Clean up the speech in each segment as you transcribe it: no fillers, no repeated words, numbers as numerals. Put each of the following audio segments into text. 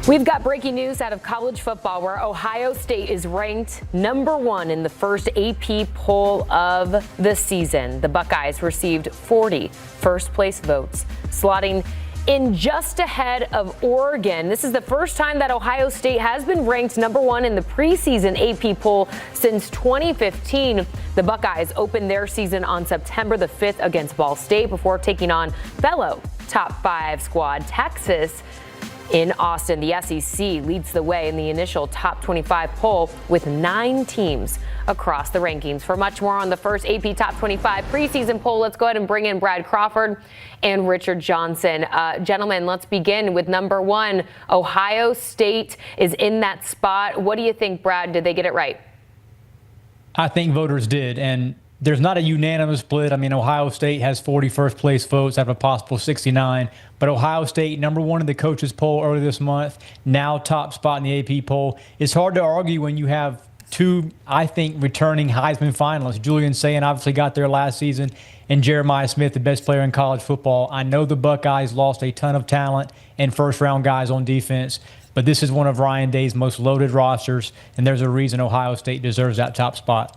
We've got breaking news out of college football where Ohio State is ranked #1 in the first AP poll of the season. The Buckeyes received 40 first-place votes, slotting in just ahead of Oregon. This is the first time that Ohio State has been ranked #1 in the preseason AP poll since 2015. The Buckeyes opened their season on September the 5th against Ball State before taking on fellow top 5 squad Texas in Austin. The SEC leads the way in the initial top 25 poll with 9 teams across the rankings. For much more on the first AP Top 25 preseason poll, let's go ahead and bring in Brad Crawford and Richard Johnson. Gentlemen, let's begin with #1. Ohio State is in that spot. What do you think, Brad? Did they get it right? I think voters did, and there's not a unanimous split. I mean, Ohio State has 40 first-place votes out of a possible 69. But Ohio State, #1 in the coaches poll early this month, now top spot in the AP poll. It's hard to argue when you have two, I think, returning Heisman finalists. Julian Sayin obviously got there last season, and Jeremiah Smith, the best player in college football. I know the Buckeyes lost a ton of talent and first-round guys on defense, but this is one of Ryan Day's most loaded rosters, and there's a reason Ohio State deserves that top spot.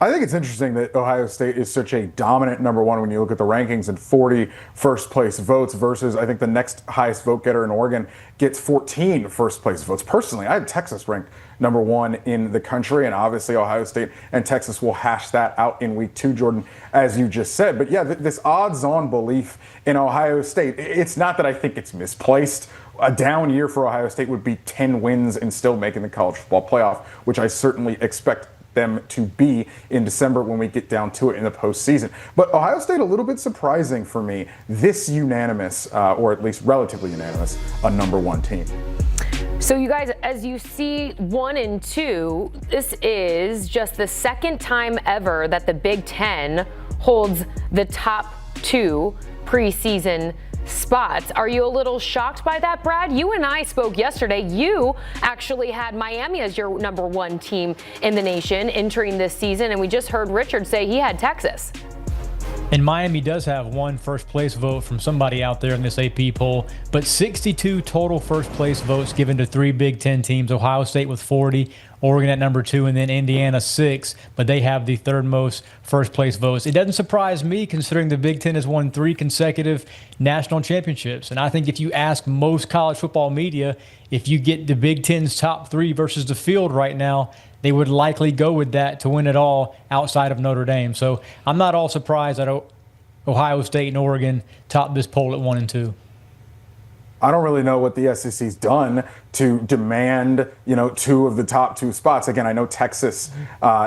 I think it's interesting that Ohio State is such a dominant #1 when you look at the rankings and 40 first-place votes versus I think the next highest vote getter in Oregon gets 14 first-place votes. Personally, I have Texas ranked #1 in the country, and obviously Ohio State and Texas will hash that out in week 2, Jordan, as you just said. But yeah, this odds-on belief in Ohio State, it's not that I think it's misplaced. A down year for Ohio State would be 10 wins and still making the college football playoff, which I certainly expect them to be in December when we get down to it in the postseason. But Ohio State, a little bit surprising for me, this unanimous, or at least relatively unanimous, a #1 team. So you guys, as you see 1 and 2, this is just the second time ever that the Big Ten holds the top 2 preseason spots. Are you a little shocked by that, Brad? You and I spoke yesterday. You actually had Miami as your #1 team in the nation entering this season, and we just heard Richard say he had Texas. And Miami does have one first-place vote from somebody out there in this AP poll, but 62 total first-place votes given to 3 Big Ten teams. Ohio State with 40, Oregon at #2, and then Indiana 6, but they have the third most first-place votes. It doesn't surprise me considering the Big Ten has won 3 consecutive national championships. And I think if you ask most college football media, if you get the Big Ten's top 3 versus the field right now, they would likely go with that to win it all outside of Notre Dame. So I'm not all surprised that Ohio State and Oregon topped this poll at 1 and 2. I don't really know what the SEC's done to demand, 2 of the top 2 spots. Again, I know Texas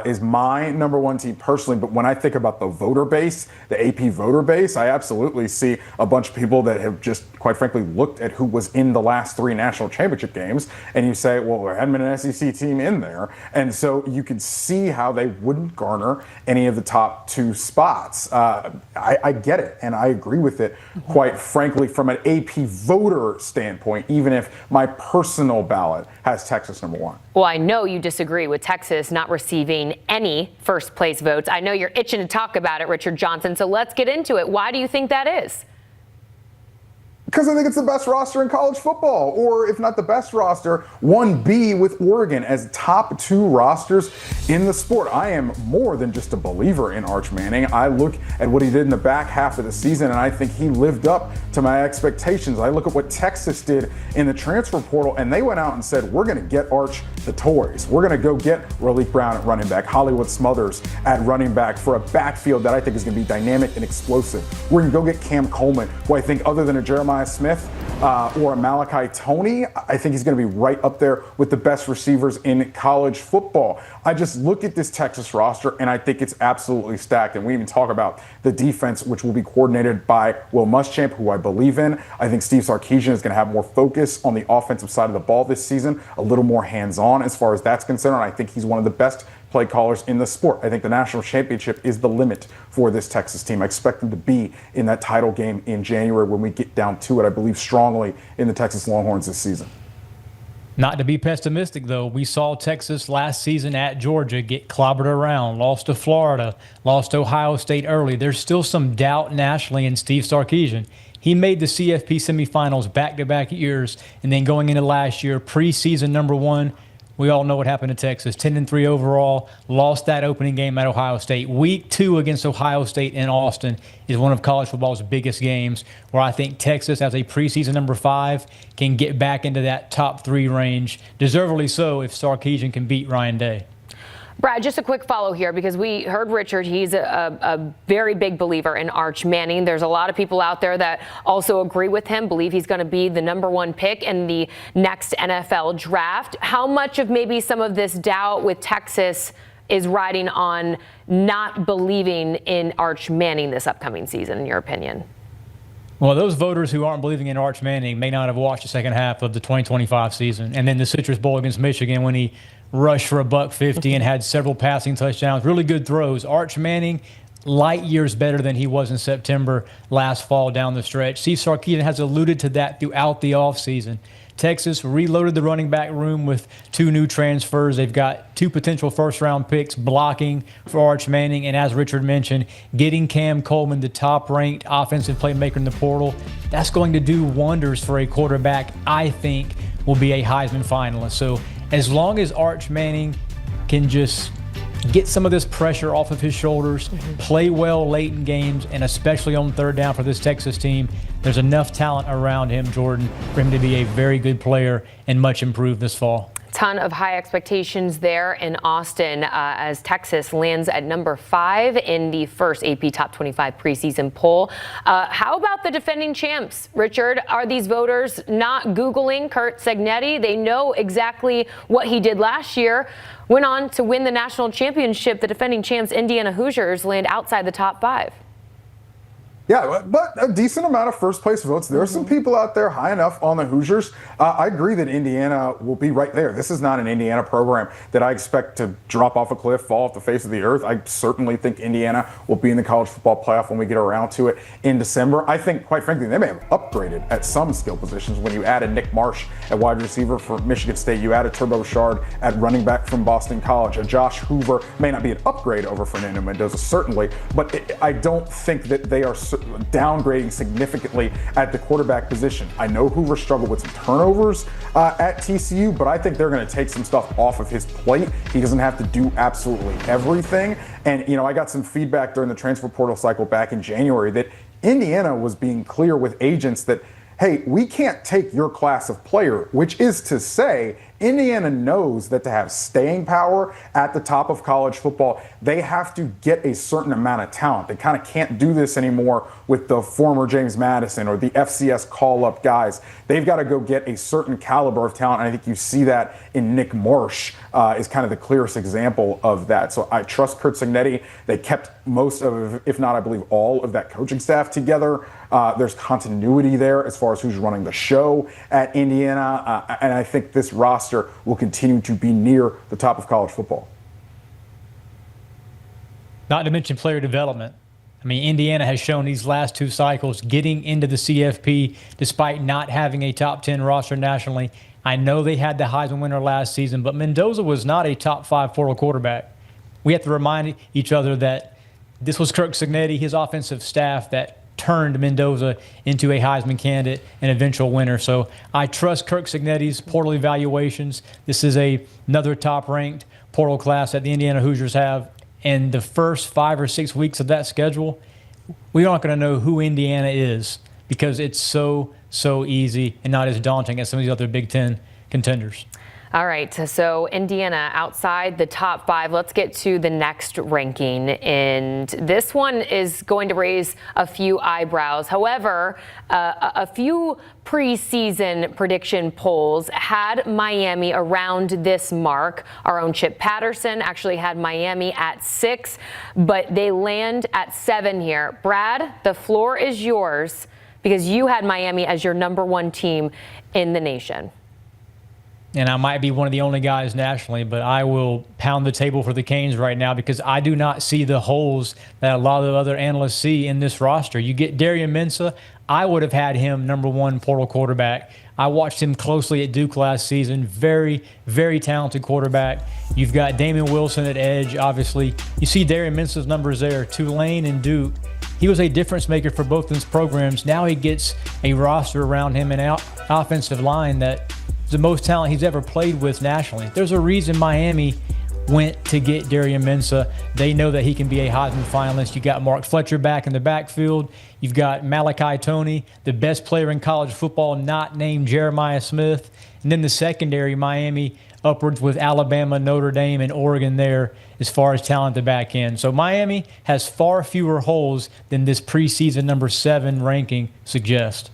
is my #1 team personally, but when I think about the voter base, the AP voter base, I absolutely see a bunch of people that have just, quite frankly, looked at who was in the last 3 national championship games, and you say, well, there hadn't been an SEC team in there. And so you could see how they wouldn't garner any of the top 2 spots. I get it, and I agree with it, quite frankly, from an AP voter standpoint, even if my personal ballot has Texas #1. Well, I know you disagree with Texas not receiving any first place votes. I know you're itching to talk about it, Richard Johnson, so let's get into it. Why do you think that is? Because I think it's the best roster in college football, or if not the best roster, 1B with Oregon as top 2 rosters in the sport. I am more than just a believer in Arch Manning. I look at what he did in the back half of the season, and I think he lived up to my expectations. I look at what Texas did in the transfer portal, and they went out and said, we're going to get Arch the toys. We're going to go get Raleek Brown at running back, Hollywood Smothers at running back for a backfield that I think is going to be dynamic and explosive. We're going to go get Cam Coleman, who I think other than a Jeremiah Smith or a Malachi Toney, I think he's going to be right up there with the best receivers in college football. I just look at this Texas roster, and I think it's absolutely stacked. And we even talk about the defense, which will be coordinated by Will Muschamp, who I believe in. I think Steve Sarkisian is going to have more focus on the offensive side of the ball this season, a little more hands-on as far as that's concerned. And I think he's one of the best play callers in the sport. I think the national championship is the limit for this Texas team. I expect them to be in that title game in January when we get down to it. I believe strongly in the Texas Longhorns this season. Not to be pessimistic, though, we saw Texas last season at Georgia get clobbered around, lost to Florida, lost to Ohio State early. There's still some doubt nationally in Steve Sarkisian. He made the CFP semifinals back-to-back years, and then going into last year, preseason number 1. We all know what happened to Texas. 10-3 overall, lost that opening game at Ohio State. Week 2 against Ohio State in Austin is one of college football's biggest games, where I think Texas, as a preseason number 5, can get back into that top 3 range. Deservedly so if Sarkisian can beat Ryan Day. Brad, just a quick follow here, because we heard Richard. He's a very big believer in Arch Manning. There's a lot of people out there that also agree with him, believe he's going to be the number 1 pick in the next NFL draft. How much of maybe some of this doubt with Texas is riding on not believing in Arch Manning this upcoming season, in your opinion? Well, those voters who aren't believing in Arch Manning may not have watched the second half of the 2025 season, and then the Citrus Bowl against Michigan when he rushed for $150 and had several passing touchdowns, really good throws. Arch Manning, light years better than he was in September last fall down the stretch. Steve Sarkisian has alluded to that throughout the offseason. Texas reloaded the running back room with 2 new transfers. They've got 2 potential first-round picks blocking for Arch Manning, and as Richard mentioned, getting Cam Coleman, the top-ranked offensive playmaker in the portal, that's going to do wonders for a quarterback I think will be a Heisman finalist. So as long as Arch Manning can just get some of this pressure off of his shoulders, play well late in games, and especially on third down for this Texas team, there's enough talent around him, Jordan, for him to be a very good player and much improved this fall. Ton of high expectations there in Austin as Texas lands at number 5 in the first AP Top 25 preseason poll. How about the defending champs, Richard? Are these voters not Googling Curt Cignetti? They know exactly what he did last year. Went on to win the national championship. The defending champs, Indiana Hoosiers, land outside the top 5. Yeah, but a decent amount of first-place votes. There are some people out there high enough on the Hoosiers. I agree that Indiana will be right there. This is not an Indiana program that I expect to drop off a cliff, fall off the face of the earth. I certainly think Indiana will be in the college football playoff when we get around to it in December. I think, quite frankly, they may have upgraded at some skill positions. When you added Nick Marsh at wide receiver for Michigan State, you added Turbo Bouchard at running back from Boston College. And Josh Hoover may not be an upgrade over Fernando Mendoza, certainly, but I don't think that they are downgrading significantly at the quarterback position. I know Hoover struggled with some turnovers at TCU, but I think they're going to take some stuff off of his plate. He doesn't have to do absolutely everything. And, I got some feedback during the transfer portal cycle back in January that Indiana was being clear with agents that, hey, we can't take your class of player, which is to say, Indiana knows that to have staying power at the top of college football, they have to get a certain amount of talent. They kind of can't do this anymore with the former James Madison or the FCS call-up guys. They've got to go get a certain caliber of talent, and I think you see that in Nick Marsh is kind of the clearest example of that. So I trust Curt Cignetti. They kept most of, if not, I believe, all of that coaching staff together. There's continuity there as far as who's running the show at Indiana, and I think this roster will continue to be near the top of college football. Not to mention player development. I mean, Indiana has shown these last 2 cycles getting into the CFP despite not having a top 10 roster nationally. I know they had the Heisman winner last season, but Mendoza was not a top 5 portal quarterback. We have to remind each other that this was Curt Cignetti, his offensive staff, that turned Mendoza into a Heisman candidate and eventual winner. So I trust Curt Cignetti's portal evaluations. This is another top-ranked portal class that the Indiana Hoosiers have. And the first 5 or 6 weeks of that schedule, we're not going to know who Indiana is because it's so easy and not as daunting as some of these other Big Ten contenders. All right, so Indiana outside the top 5. Let's get to the next ranking, and this one is going to raise a few eyebrows. However, a few preseason prediction polls had Miami around this mark. Our own Chip Patterson actually had Miami at 6, but they land at 7 here. Brad, the floor is yours because you had Miami as your number 1 team in the nation. And I might be one of the only guys nationally, but I will pound the table for the Canes right now because I do not see the holes that a lot of other analysts see in this roster. You get Darian Mensah, I would have had him number 1 portal quarterback. I watched him closely at Duke last season. Very, very talented quarterback. You've got Damon Wilson at edge, obviously. You see Darian Mensah's numbers there. Tulane and Duke, he was a difference maker for both those programs. Now he gets a roster around him and an offensive line that is the most talent he's ever played with nationally. There's a reason Miami went to get Darian Mensah. They know that he can be a Heisman finalist. You got Mark Fletcher back in the backfield. You've got Malachi Toney, the best player in college football, not named Jeremiah Smith. And then the secondary, Miami upwards with Alabama, Notre Dame, and Oregon there as far as talent at the back end. So Miami has far fewer holes than this preseason number 7 ranking suggests.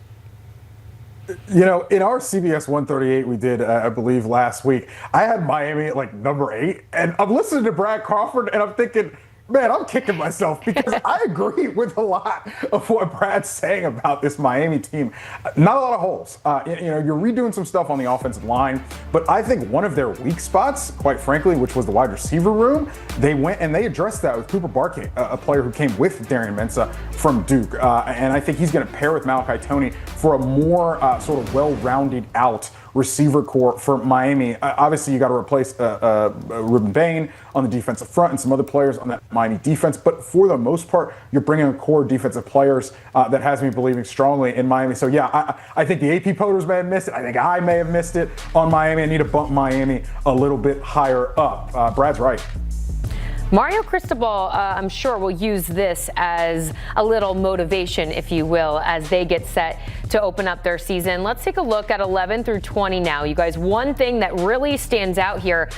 You know, in our CBS 138 we did, I believe, last week, I had Miami at like number 8, and I'm listening to Brad Crawford, and I'm thinking, man, I'm kicking myself because I agree with a lot of what Brad's saying about this Miami team. Not a lot of holes. You know, you're redoing some stuff on the offensive line, but I think one of their weak spots, quite frankly, which was the wide receiver room, they went and they addressed that with Cooper Barkey, a player who came with Darian Mensah from Duke. And I think he's going to pair with Malachi Toney for a more sort of well-rounded out receiver core for Miami. Obviously, you got to replace Ruben Bain on the defensive front and some other players on that Miami defense. But for the most part, you're bringing in core defensive players that has me believing strongly in Miami. So, yeah, I think the AP Poters may have missed it. I think I may have missed it on Miami. I need to bump Miami a little bit higher up. Brad's right. Mario Cristobal, I'm sure, will use this as a little motivation, if you will, as they get set to open up their season. Let's take a look at 11 through 20 now. You guys, one thing that really stands out here,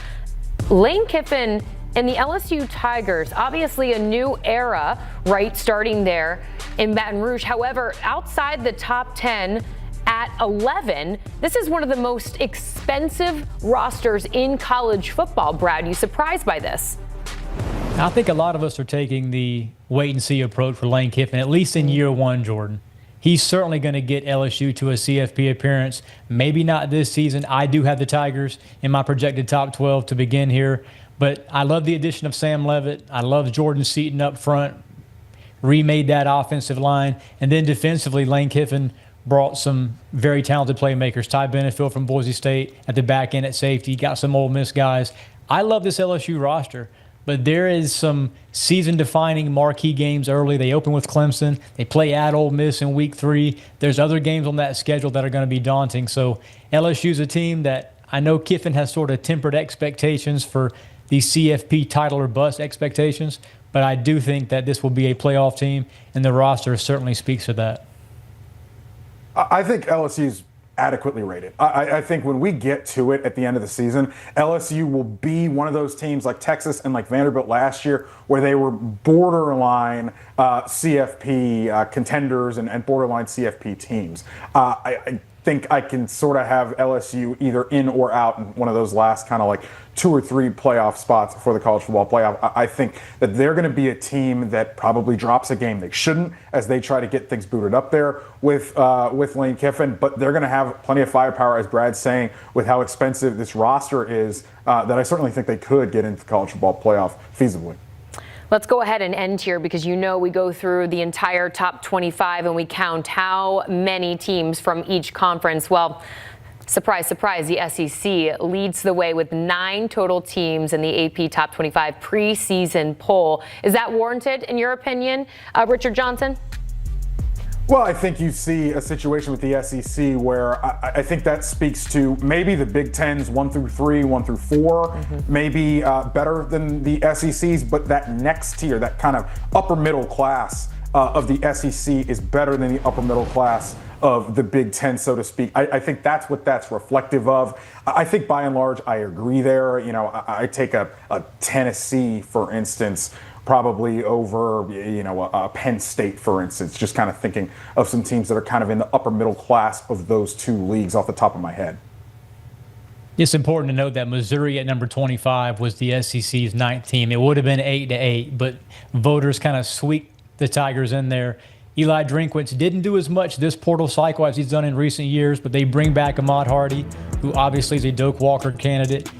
Lane Kiffin and the LSU Tigers, obviously a new era, right, starting there in Baton Rouge. However, outside the top 10, at 11, this is one of the most expensive rosters in college football. Brad, you surprised by this? I think a lot of us are taking the wait-and-see approach for Lane Kiffin, at least in year one, Jordan. He's certainly going to get LSU to a CFP appearance. Maybe not this season. I do have the Tigers in my projected top 12 to begin here. But I love the addition of Sam Leavitt. I love Jordan Seaton up front, remade that offensive line. And then defensively, Lane Kiffin brought some very talented playmakers. Ty Benefield from Boise State at the back end at safety. Got some Ole Miss guys. I love this LSU roster. But there is some season-defining marquee games early. They open with Clemson. They play at Ole Miss in Week 3. There's other games on that schedule that are going to be daunting. So LSU's a team that I know Kiffin has sort of tempered expectations for the CFP title or bust expectations, but I do think that this will be a playoff team, and the roster certainly speaks to that. I think LSU's adequately rated. I think when we get to it at the end of the season, LSU will be one of those teams like Texas and like Vanderbilt last year where they were borderline CFP contenders and borderline CFP teams. I think I can sort of have LSU either in or out in one of those last kind of like 2 or 3 playoff spots for the college football playoff. I think that they're going to be a team that probably drops a game they shouldn't as they try to get things booted up there with Lane Kiffin, but they're going to have plenty of firepower, as Brad's saying, with how expensive this roster is, that I certainly think they could get into the college football playoff feasibly. Let's go ahead and end here because you know we go through the entire top 25 and we count how many teams from each conference. Well, surprise, surprise, the SEC leads the way with 9 total teams in the AP Top 25 preseason poll. Is that warranted in your opinion, Richard Johnson? Well, I think you see a situation with the SEC where I think that speaks to maybe the Big Ten's 1 through 3, 1 through 4, maybe better than the SEC's, but that next tier, that kind of upper middle class of the SEC is better than the upper middle class of the Big Ten, so to speak. I think that's what that's reflective of. I think by and large, I agree there. You know, I take a Tennessee, for instance, probably over, you know, Penn State, for instance, just kind of thinking of some teams that are kind of in the upper middle class of those 2 leagues off the top of my head. It's important to note that Missouri at number 25 was the SEC's 9th team. It would have been 8-8, but voters kind of squeaked the Tigers in there. Eli Drinkwitz didn't do as much this portal cycle as he's done in recent years, but they bring back Ahmad Hardy, who obviously is a Doak Walker candidate.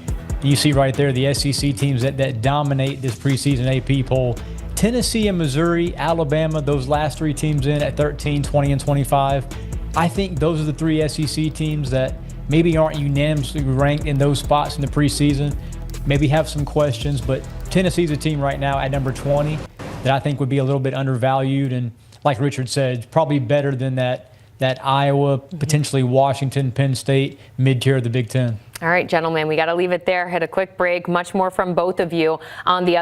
You see right there the SEC teams that dominate this preseason AP poll. Tennessee and Missouri, Alabama, those last 3 teams in at 13, 20, and 25. I think those are the 3 SEC teams that maybe aren't unanimously ranked in those spots in the preseason. Maybe have some questions, but Tennessee's a team right now at number 20 that I think would be a little bit undervalued. And like Richard said, probably better than that Iowa, potentially Washington, Penn State, mid-tier of the Big Ten. All right, gentlemen, we got to leave it there. Hit a quick break. Much more from both of you on the other.